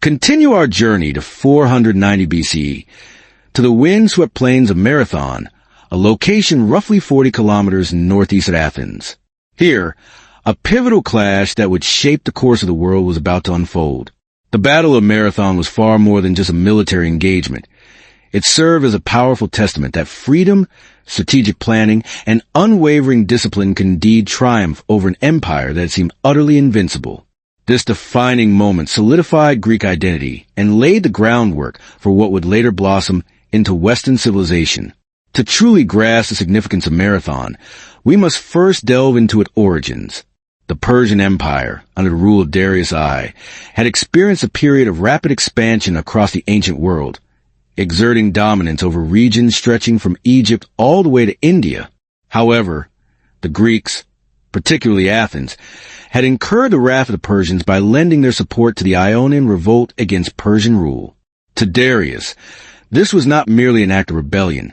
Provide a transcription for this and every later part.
Continue our journey to 490 BCE, to the wind-swept plains of Marathon, a location roughly 40 kilometers northeast of Athens. Here, a pivotal clash that would shape the course of the world was about to unfold. The Battle of Marathon was far more than just a military engagement. It served as a powerful testament that freedom, strategic planning, and unwavering discipline could indeed triumph over an empire that seemed utterly invincible. This defining moment solidified Greek identity and laid the groundwork for what would later blossom into Western civilization. To truly grasp the significance of Marathon, we must first delve into its origins. The Persian Empire, under the rule of Darius I, had experienced a period of rapid expansion across the ancient world, exerting dominance over regions stretching from Egypt all the way to India. However, the Greeks, particularly Athens, had incurred the wrath of the Persians by lending their support to the Ionian revolt against Persian rule. To Darius, this was not merely an act of rebellion.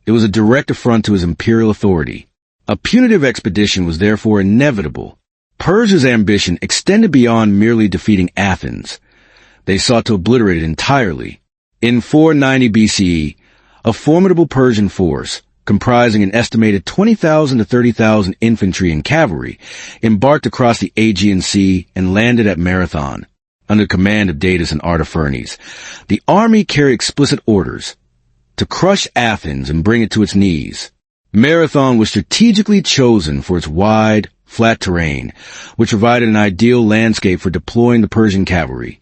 It was a direct affront to his imperial authority. A punitive expedition was therefore inevitable. Persia's ambition extended beyond merely defeating Athens. They sought to obliterate it entirely. In 490 BCE, a formidable Persian force, comprising an estimated 20,000 to 30,000 infantry and cavalry, embarked across the Aegean Sea and landed at Marathon. Under command of Datis and Artaphernes, the army carried explicit orders to crush Athens and bring it to its knees. Marathon was strategically chosen for its wide, flat terrain, which provided an ideal landscape for deploying the Persian cavalry,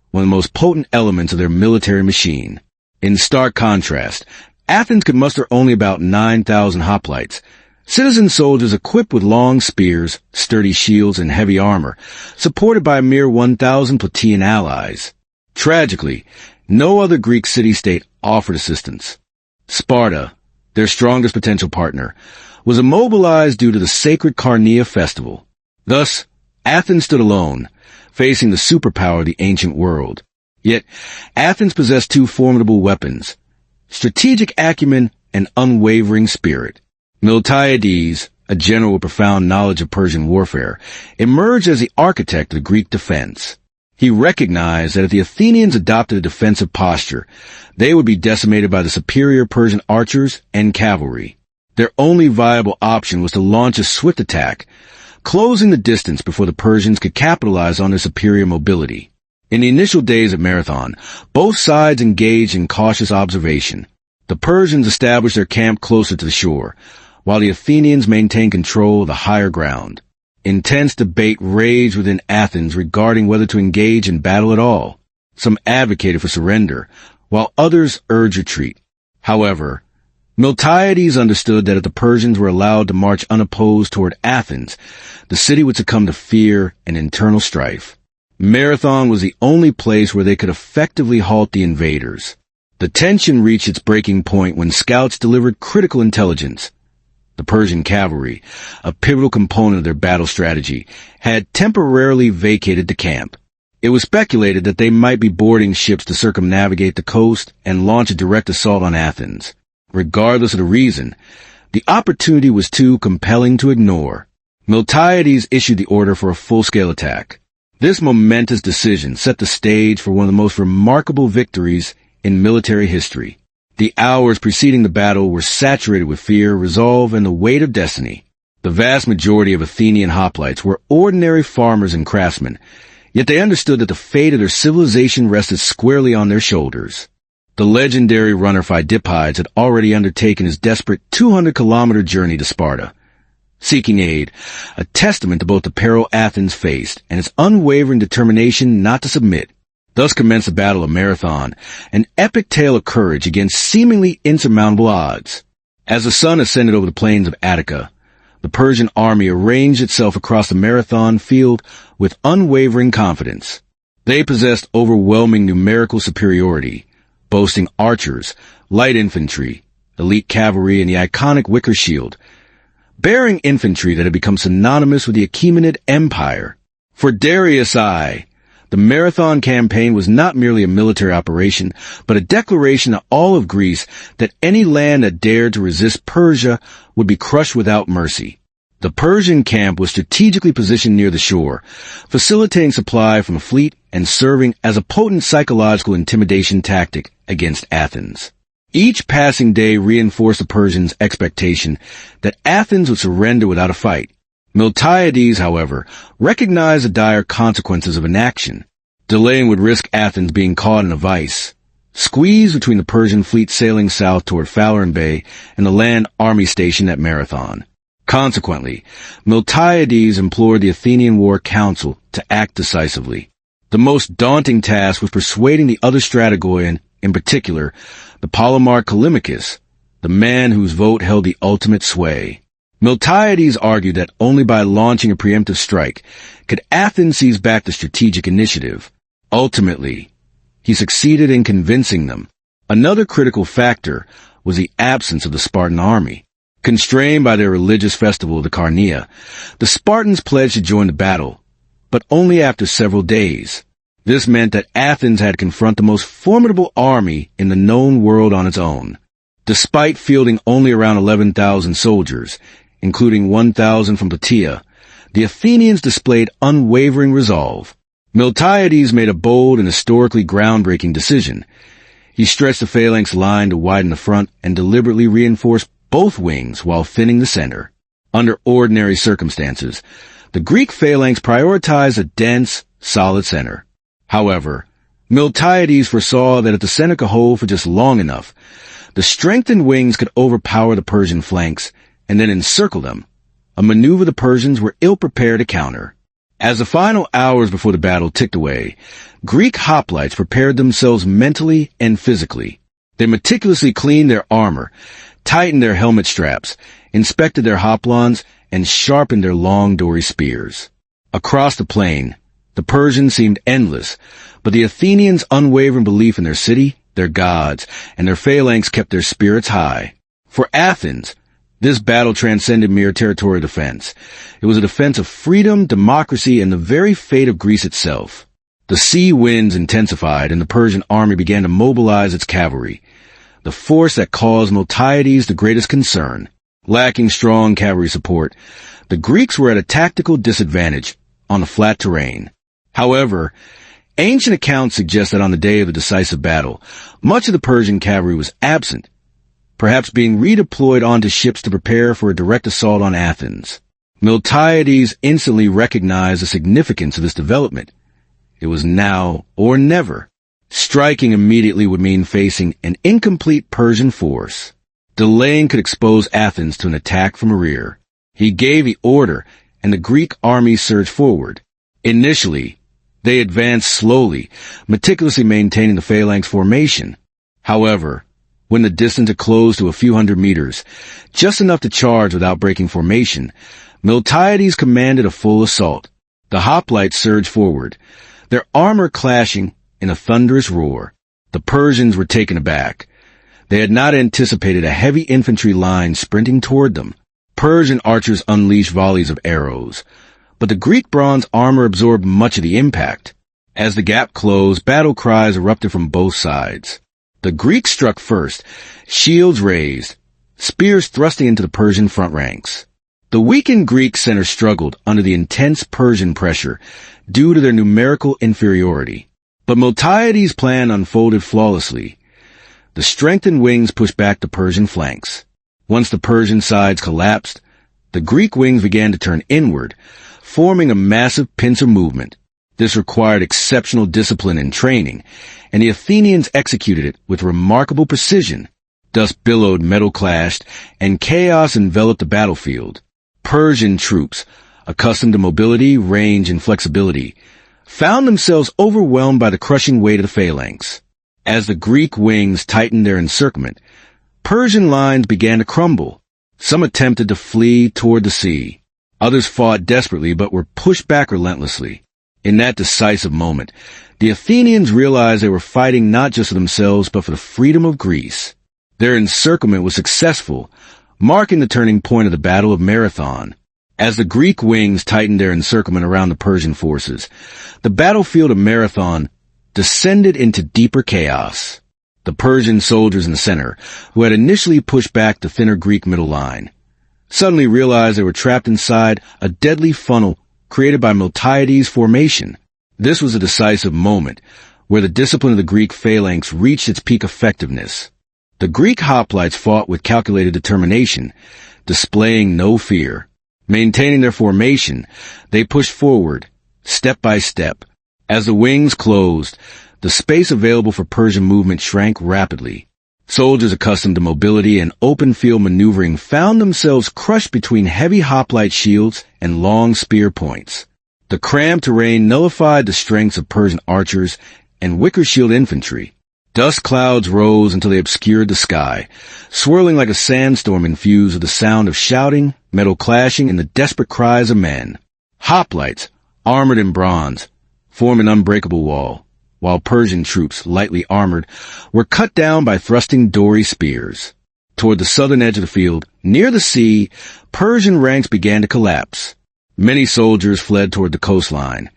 one of the most potent elements of their military machine. In stark contrast, Athens could muster only about 9,000 hoplites, citizen soldiers equipped with long spears, sturdy shields, and heavy armor, supported by a mere 1,000 Plataean allies. Tragically, no other Greek city-state offered assistance. Sparta, their strongest potential partner, was immobilized due to the sacred Carnea festival. Thus, Athens stood alone, facing the superpower of the ancient world. Yet, Athens possessed two formidable weapons: strategic acumen and unwavering spirit. Miltiades, a general with profound knowledge of Persian warfare, emerged as the architect of the Greek defense. He recognized that if the Athenians adopted a defensive posture, they would be decimated by the superior Persian archers and cavalry. Their only viable option was to launch a swift attack, closing the distance before the Persians could capitalize on their superior mobility. In the initial days of Marathon, both sides engaged in cautious observation. The Persians established their camp closer to the shore, while the Athenians maintained control of the higher ground. Intense debate raged within Athens regarding whether to engage in battle at all. Some advocated for surrender, while others urged retreat. However, Miltiades understood that if the Persians were allowed to march unopposed toward Athens, the city would succumb to fear and internal strife. Marathon was the only place where they could effectively halt the invaders. The tension reached its breaking point when scouts delivered critical intelligence. The Persian cavalry, a pivotal component of their battle strategy, had temporarily vacated the camp. It was speculated that they might be boarding ships to circumnavigate the coast and launch a direct assault on Athens. Regardless of the reason, the opportunity was too compelling to ignore. Miltiades issued the order for a full-scale attack. This momentous decision set the stage for one of the most remarkable victories in military history. The hours preceding the battle were saturated with fear, resolve, and the weight of destiny. The vast majority of Athenian hoplites were ordinary farmers and craftsmen, yet they understood that the fate of their civilization rested squarely on their shoulders. The legendary runner Phidippides had already undertaken his desperate 200-kilometer journey to Sparta, seeking aid, a testament to both the peril Athens faced and its unwavering determination not to submit. Thus commenced the Battle of Marathon, an epic tale of courage against seemingly insurmountable odds. As the sun ascended over the plains of Attica, the Persian army arranged itself across the Marathon field with unwavering confidence. They possessed overwhelming numerical superiority, boasting archers, light infantry, elite cavalry, and the iconic wicker shield, bearing infantry that had become synonymous with the Achaemenid Empire. For Darius I, the Marathon campaign was not merely a military operation, but a declaration to all of Greece that any land that dared to resist Persia would be crushed without mercy. The Persian camp was strategically positioned near the shore, facilitating supply from a fleet and serving as a potent psychological intimidation tactic against Athens. Each passing day reinforced the Persians' expectation that Athens would surrender without a fight. Miltiades, however, recognized the dire consequences of inaction. Delaying would risk Athens being caught in a vice, squeezed between the Persian fleet sailing south toward Phaleron Bay and the land army stationed at Marathon. Consequently, Miltiades implored the Athenian War Council to act decisively. The most daunting task was persuading the other Stratogoian, in particular, the Polemarch Callimachus, the man whose vote held the ultimate sway. Miltiades argued that only by launching a preemptive strike could Athens seize back the strategic initiative. Ultimately, he succeeded in convincing them. Another critical factor was the absence of the Spartan army. Constrained by their religious festival of the Carnea, the Spartans pledged to join the battle, but only after several days. This meant that Athens had to confront the most formidable army in the known world on its own. Despite fielding only around 11,000 soldiers, including 1,000 from Plataea, the Athenians displayed unwavering resolve. Miltiades made a bold and historically groundbreaking decision. He stretched the phalanx line to widen the front and deliberately reinforced both wings while thinning the center. Under ordinary circumstances, the Greek phalanx prioritized a dense, solid center. However, Miltiades foresaw that if the center could hold for just long enough, the strengthened wings could overpower the Persian flanks and then encircle them, a maneuver the Persians were ill-prepared to counter. As the final hours before the battle ticked away, Greek hoplites prepared themselves mentally and physically. They meticulously cleaned their armor, tightened their helmet straps, inspected their hoplons, and sharpened their long dory spears. Across the plain, the Persians seemed endless, but the Athenians' unwavering belief in their city, their gods, and their phalanx kept their spirits high. For Athens, this battle transcended mere territorial defense. It was a defense of freedom, democracy, and the very fate of Greece itself. The sea winds intensified, and the Persian army began to mobilize its cavalry, the force that caused Miltiades the greatest concern. Lacking strong cavalry support, the Greeks were at a tactical disadvantage on the flat terrain. However, ancient accounts suggest that on the day of the decisive battle, much of the Persian cavalry was absent, perhaps being redeployed onto ships to prepare for a direct assault on Athens. Miltiades instantly recognized the significance of this development. It was now or never. Striking immediately would mean facing an incomplete Persian force. Delaying could expose Athens to an attack from the rear. He gave the order, and the Greek army surged forward. Initially, they advanced slowly, meticulously maintaining the phalanx formation. However, when the distance had closed to a few hundred meters, just enough to charge without breaking formation, Miltiades commanded a full assault. The hoplites surged forward, their armor clashing in a thunderous roar. The Persians were taken aback. They had not anticipated a heavy infantry line sprinting toward them. Persian archers unleashed volleys of arrows, but the Greek bronze armor absorbed much of the impact. As the gap closed, battle cries erupted from both sides. The Greeks struck first, shields raised, spears thrusting into the Persian front ranks. The weakened Greek center struggled under the intense Persian pressure due to their numerical inferiority. But Miltiades' plan unfolded flawlessly. The strengthened wings pushed back the Persian flanks. Once the Persian sides collapsed, the Greek wings began to turn inward, forming a massive pincer movement. This required exceptional discipline and training, and the Athenians executed it with remarkable precision. Dust billowed, metal clashed, and chaos enveloped the battlefield. Persian troops, accustomed to mobility, range, and flexibility, found themselves overwhelmed by the crushing weight of the phalanx. As the Greek wings tightened their encirclement, Persian lines began to crumble. Some attempted to flee toward the sea. Others fought desperately but were pushed back relentlessly. In that decisive moment, the Athenians realized they were fighting not just for themselves but for the freedom of Greece. Their encirclement was successful, marking the turning point of the Battle of Marathon. As the Greek wings tightened their encirclement around the Persian forces, the battlefield of Marathon descended into deeper chaos. The Persian soldiers in the center, who had initially pushed back the thinner Greek middle line, suddenly realized they were trapped inside a deadly funnel created by Miltiades' formation. This was a decisive moment, where the discipline of the Greek phalanx reached its peak effectiveness. The Greek hoplites fought with calculated determination, displaying no fear. Maintaining their formation, they pushed forward, step by step. As the wings closed, the space available for Persian movement shrank rapidly. Soldiers accustomed to mobility and open-field maneuvering found themselves crushed between heavy hoplite shields and long spear points. The cramped terrain nullified the strengths of Persian archers and wicker-shield infantry. Dust clouds rose until they obscured the sky, swirling like a sandstorm infused with the sound of shouting, metal clashing, and the desperate cries of men. Hoplites, armored in bronze, formed an unbreakable wall, while Persian troops, lightly armored, were cut down by thrusting dory spears. Toward the southern edge of the field, near the sea, Persian ranks began to collapse. Many soldiers fled toward the coastline,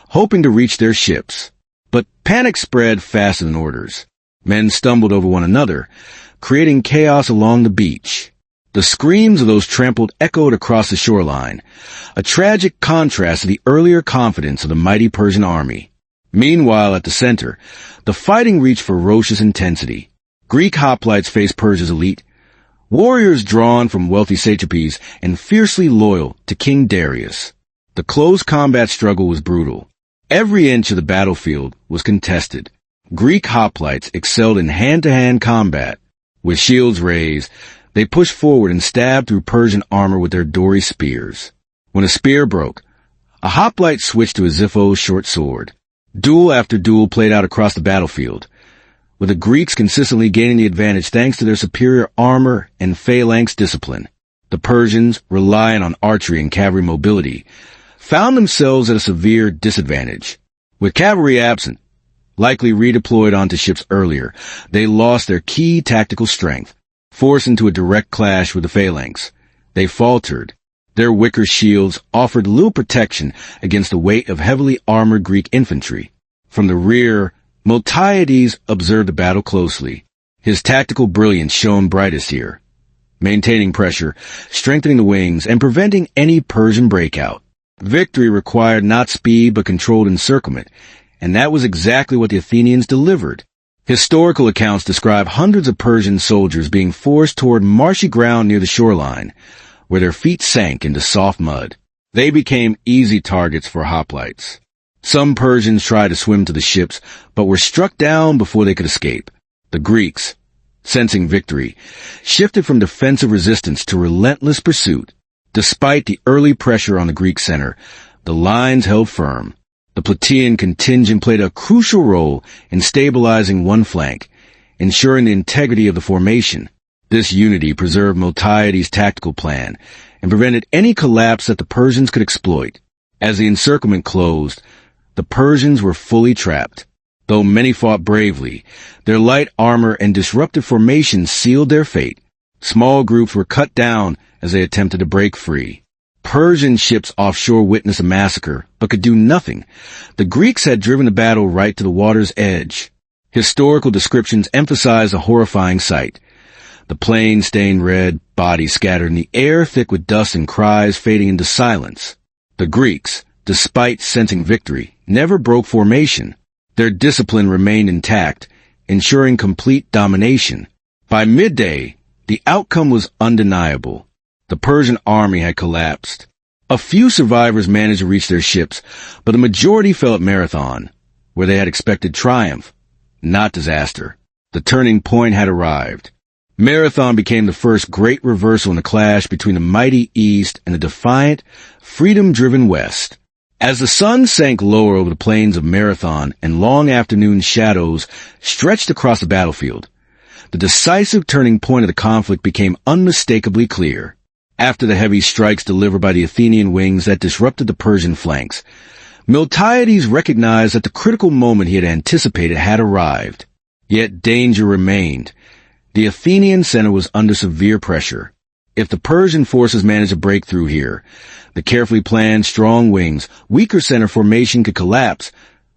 hoping to reach their ships. But panic spread faster than orders. Men stumbled over one another, creating chaos along the beach. The screams of those trampled echoed across the shoreline, a tragic contrast to the earlier confidence of the mighty Persian army. Meanwhile, at the center, the fighting reached ferocious intensity. Greek hoplites faced Persia's elite, warriors drawn from wealthy satrapies and fiercely loyal to King Darius. The close combat struggle was brutal. Every inch of the battlefield was contested. Greek hoplites excelled in hand-to-hand combat. With shields raised, they pushed forward and stabbed through Persian armor with their dory spears. When a spear broke, a hoplite switched to a Xiphos short sword. Duel after duel played out across the battlefield, with the Greeks consistently gaining the advantage thanks to their superior armor and phalanx discipline. The Persians, relying on archery and cavalry mobility, found themselves at a severe disadvantage. With cavalry absent, likely redeployed onto ships earlier, they lost their key tactical strength. Forced into a direct clash with the phalanx, they faltered. Their wicker shields offered little protection against the weight of heavily armored Greek infantry. From the rear, Miltiades observed the battle closely. His tactical brilliance shone brightest here, maintaining pressure, strengthening the wings, and preventing any Persian breakout. Victory required not speed but controlled encirclement, and that was exactly what the Athenians delivered. Historical accounts describe hundreds of Persian soldiers being forced toward marshy ground near the shoreline, where their feet sank into soft mud. They became easy targets for hoplites. Some Persians tried to swim to the ships, but were struck down before they could escape. The Greeks, sensing victory, shifted from defensive resistance to relentless pursuit. Despite the early pressure on the Greek center, the lines held firm. The Plataean contingent played a crucial role in stabilizing one flank, ensuring the integrity of the formation. This unity preserved Miltiades' tactical plan and prevented any collapse that the Persians could exploit. As the encirclement closed, the Persians were fully trapped. Though many fought bravely, their light armor and disruptive formation sealed their fate. Small groups were cut down as they attempted to break free. Persian ships offshore witnessed a massacre, but could do nothing. The Greeks had driven the battle right to the water's edge. Historical descriptions emphasize a horrifying sight. The plain stained red, bodies scattered in the air thick with dust and cries fading into silence. The Greeks, despite sensing victory, never broke formation. Their discipline remained intact, ensuring complete domination. By midday, the outcome was undeniable. The Persian army had collapsed. A few survivors managed to reach their ships, but the majority fell at Marathon, where they had expected triumph, not disaster. The turning point had arrived. Marathon became the first great reversal in the clash between the mighty East and the defiant, freedom-driven West. As the sun sank lower over the plains of Marathon and long afternoon shadows stretched across the battlefield, the decisive turning point of the conflict became unmistakably clear. After the heavy strikes delivered by the Athenian wings that disrupted the Persian flanks, Miltiades recognized that the critical moment he had anticipated had arrived. Yet danger remained. The Athenian center was under severe pressure. If the Persian forces managed to break through here, the carefully planned strong wings, weaker center formation could collapse,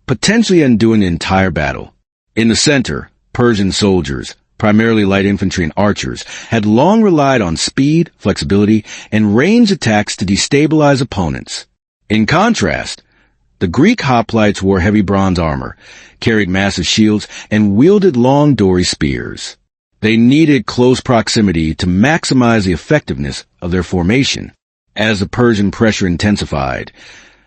potentially undoing the entire battle. In the center, Persian soldiers, primarily light infantry and archers, had long relied on speed, flexibility, and ranged attacks to destabilize opponents. In contrast, The Greek hoplites wore heavy bronze armor, carried massive shields, and wielded long dory spears. They needed close proximity to maximize the effectiveness of their formation. As the Persian pressure intensified,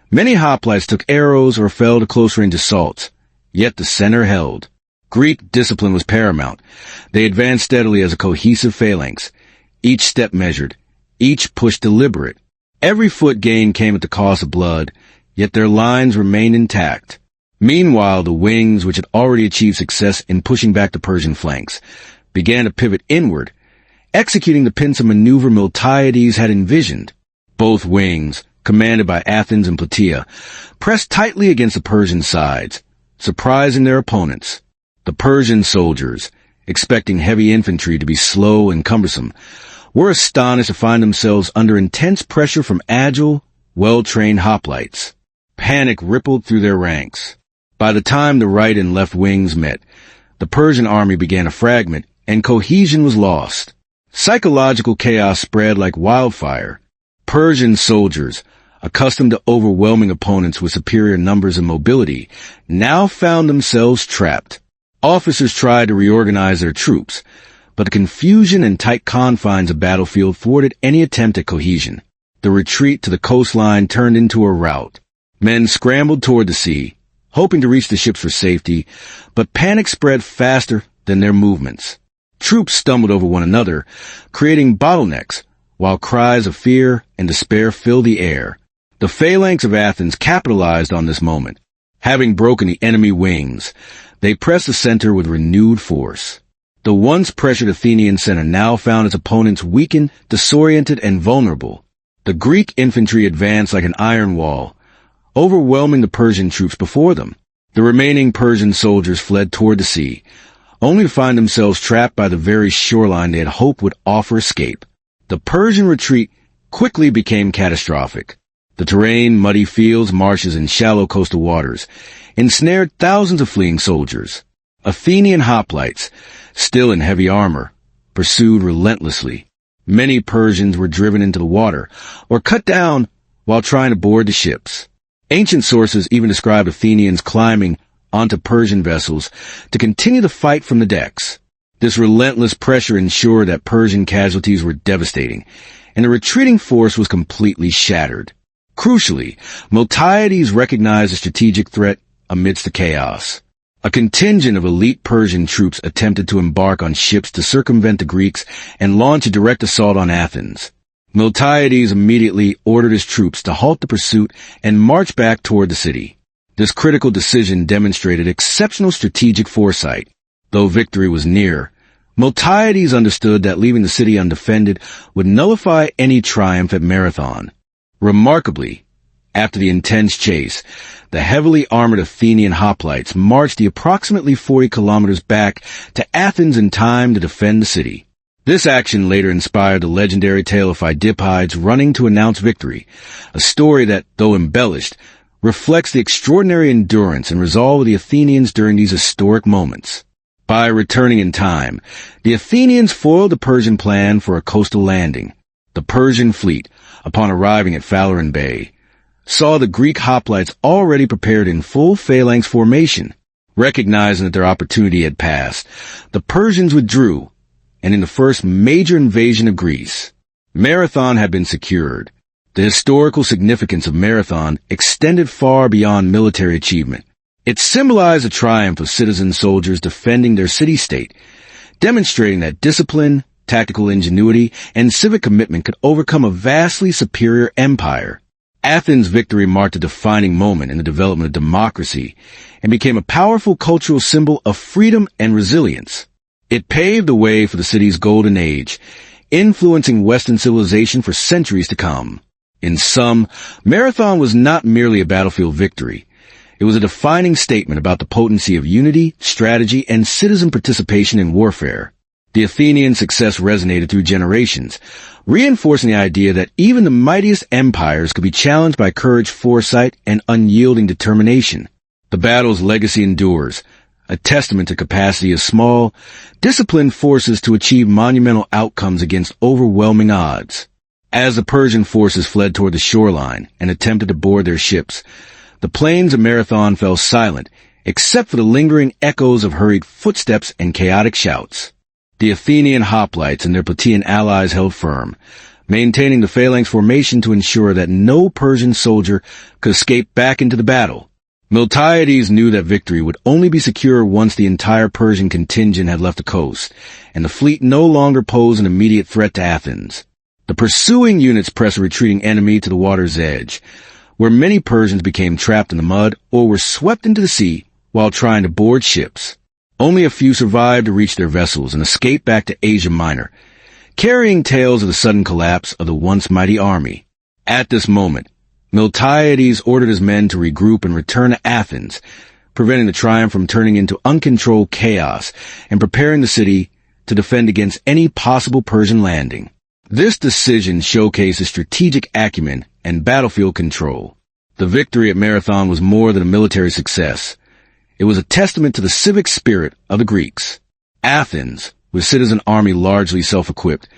many hoplites took arrows or fell to close-range assaults, yet the center held. Greek discipline was paramount. They advanced steadily as a cohesive phalanx, each step measured, each push deliberate. Every foot gain came at the cost of blood, yet their lines remained intact. Meanwhile, the wings, which had already achieved success in pushing back the Persian flanks, began to pivot inward, executing the pincer maneuver Miltiades had envisioned. Both wings, commanded by Athens and Plataea, pressed tightly against the Persian sides, surprising their opponents. The Persian soldiers, expecting heavy infantry to be slow and cumbersome, were astonished to find themselves under intense pressure from agile, well-trained hoplites. Panic rippled through their ranks. By the time the right and left wings met, the Persian army began to fragment, and cohesion was lost. Psychological chaos spread like wildfire. Persian soldiers, accustomed to overwhelming opponents with superior numbers and mobility, now found themselves trapped. Officers tried to reorganize their troops, but the confusion and tight confines of battlefield thwarted any attempt at cohesion. The retreat to the coastline turned into a rout. Men scrambled toward the sea, hoping to reach the ships for safety, but panic spread faster than their movements. Troops stumbled over one another, creating bottlenecks, while cries of fear and despair filled the air. The phalanx of Athens capitalized on this moment. Having broken the enemy wings, they pressed the center with renewed force. The once pressured Athenian center now found its opponents weakened, disoriented, and vulnerable. The Greek infantry advanced like an iron wall, overwhelming the Persian troops before them. The remaining Persian soldiers fled toward the sea, only to find themselves trapped by the very shoreline they had hoped would offer escape. The Persian retreat quickly became catastrophic. The terrain, muddy fields, marshes, and shallow coastal waters ensnared thousands of fleeing soldiers. Athenian hoplites, still in heavy armor, pursued relentlessly. Many Persians were driven into the water or cut down while trying to board the ships. Ancient sources even described Athenians climbing onto Persian vessels to continue the fight from the decks. This relentless pressure ensured that Persian casualties were devastating, and the retreating force was completely shattered. Crucially, Miltiades recognized the strategic threat amidst the chaos. A contingent of elite Persian troops attempted to embark on ships to circumvent the Greeks and launch a direct assault on Athens. Miltiades immediately ordered his troops to halt the pursuit and march back toward the city. This critical decision demonstrated exceptional strategic foresight. Though victory was near, Miltiades understood that leaving the city undefended would nullify any triumph at Marathon. Remarkably, after the intense chase, the heavily armored Athenian hoplites marched the approximately 40 kilometers back to Athens in time to defend the city. This action later inspired the legendary tale of Phidippides running to announce victory, a story that, though embellished, reflects the extraordinary endurance and resolve of the Athenians during these historic moments. By returning in time, the Athenians foiled the Persian plan for a coastal landing. The Persian fleet, upon arriving at Phaleron Bay, saw the Greek hoplites already prepared in full phalanx formation. Recognizing that their opportunity had passed, the Persians withdrew, and in the first major invasion of Greece, Marathon had been secured. The historical significance of Marathon extended far beyond military achievement. It symbolized the triumph of citizen soldiers defending their city-state, demonstrating that discipline, tactical ingenuity, and civic commitment could overcome a vastly superior empire. Athens' victory marked a defining moment in the development of democracy and became a powerful cultural symbol of freedom and resilience. It paved the way for the city's golden age, influencing Western civilization for centuries to come. In sum, Marathon was not merely a battlefield victory. It was a defining statement about the potency of unity, strategy, and citizen participation in warfare. The Athenian success resonated through generations, reinforcing the idea that even the mightiest empires could be challenged by courage, foresight, and unyielding determination. The battle's legacy endures, a testament to capacity of small, disciplined forces to achieve monumental outcomes against overwhelming odds. As the Persian forces fled toward the shoreline and attempted to board their ships, The plains of Marathon fell silent, except for the lingering echoes of hurried footsteps and chaotic shouts. The Athenian hoplites and their Plataean allies held firm, maintaining the phalanx formation to ensure that no Persian soldier could escape back into the battle. Miltiades knew that victory would only be secure once the entire Persian contingent had left the coast, and the fleet no longer posed an immediate threat to Athens. The pursuing units pressed a retreating enemy to the water's edge, where many Persians became trapped in the mud or were swept into the sea while trying to board ships. Only a few survived to reach their vessels and escape back to Asia Minor, carrying tales of the sudden collapse of the once mighty army. At this moment, Miltiades ordered his men to regroup and return to Athens, preventing the triumph from turning into uncontrolled chaos and preparing the city to defend against any possible Persian landing. This decision showcased his strategic acumen and battlefield control. The victory at Marathon was more than a military success. It was a testament to the civic spirit of the Greeks. Athens, with citizen army largely self-equipped,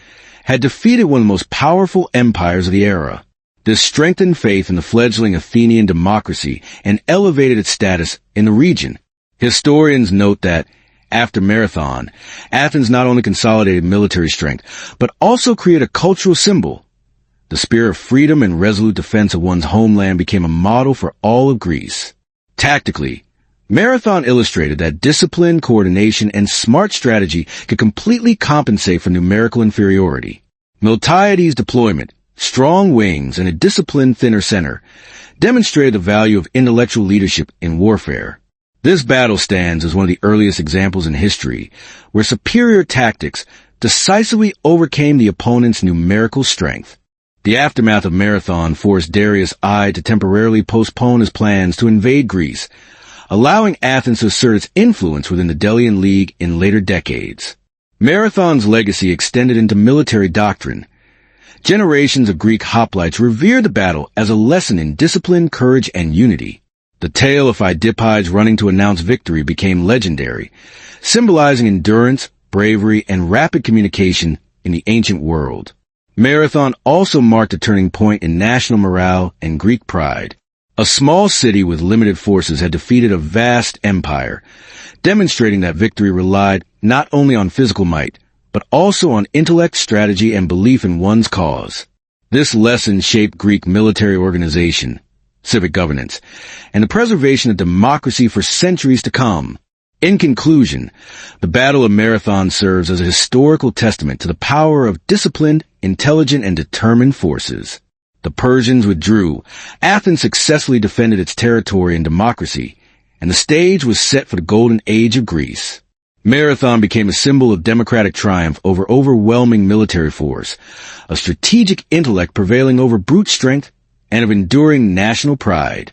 had defeated one of the most powerful empires of the era. This strengthened faith in the fledgling Athenian democracy and elevated its status in the region. Historians note that, after Marathon, Athens not only consolidated military strength, but also created a cultural symbol. The spirit of freedom and resolute defense of one's homeland became a model for all of Greece. Tactically, Marathon illustrated that discipline, coordination, and smart strategy could completely compensate for numerical inferiority. Miltiades' deployment, strong wings, and a disciplined thinner center demonstrated the value of intellectual leadership in warfare. This battle stands as one of the earliest examples in history where superior tactics decisively overcame the opponent's numerical strength. The aftermath of Marathon forced Darius I to temporarily postpone his plans to invade Greece, allowing Athens to assert its influence within the Delian League in later decades. Marathon's legacy extended into military doctrine. Generations of Greek hoplites revered the battle as a lesson in discipline, courage, and unity. The tale of Phidippides running to announce victory became legendary, symbolizing endurance, bravery, and rapid communication in the ancient world. Marathon also marked a turning point in national morale and Greek pride. A small city with limited forces had defeated a vast empire, demonstrating that victory relied not only on physical might, but also on intellect, strategy, and belief in one's cause. This lesson shaped Greek military organization, civic governance, and the preservation of democracy for centuries to come. In conclusion, the Battle of Marathon serves as a historical testament to the power of disciplined, intelligent, and determined forces. The Persians withdrew, Athens successfully defended its territory and democracy, and the stage was set for the golden age of Greece. Marathon became a symbol of democratic triumph over overwhelming military force, a strategic intellect prevailing over brute strength, and of enduring national pride.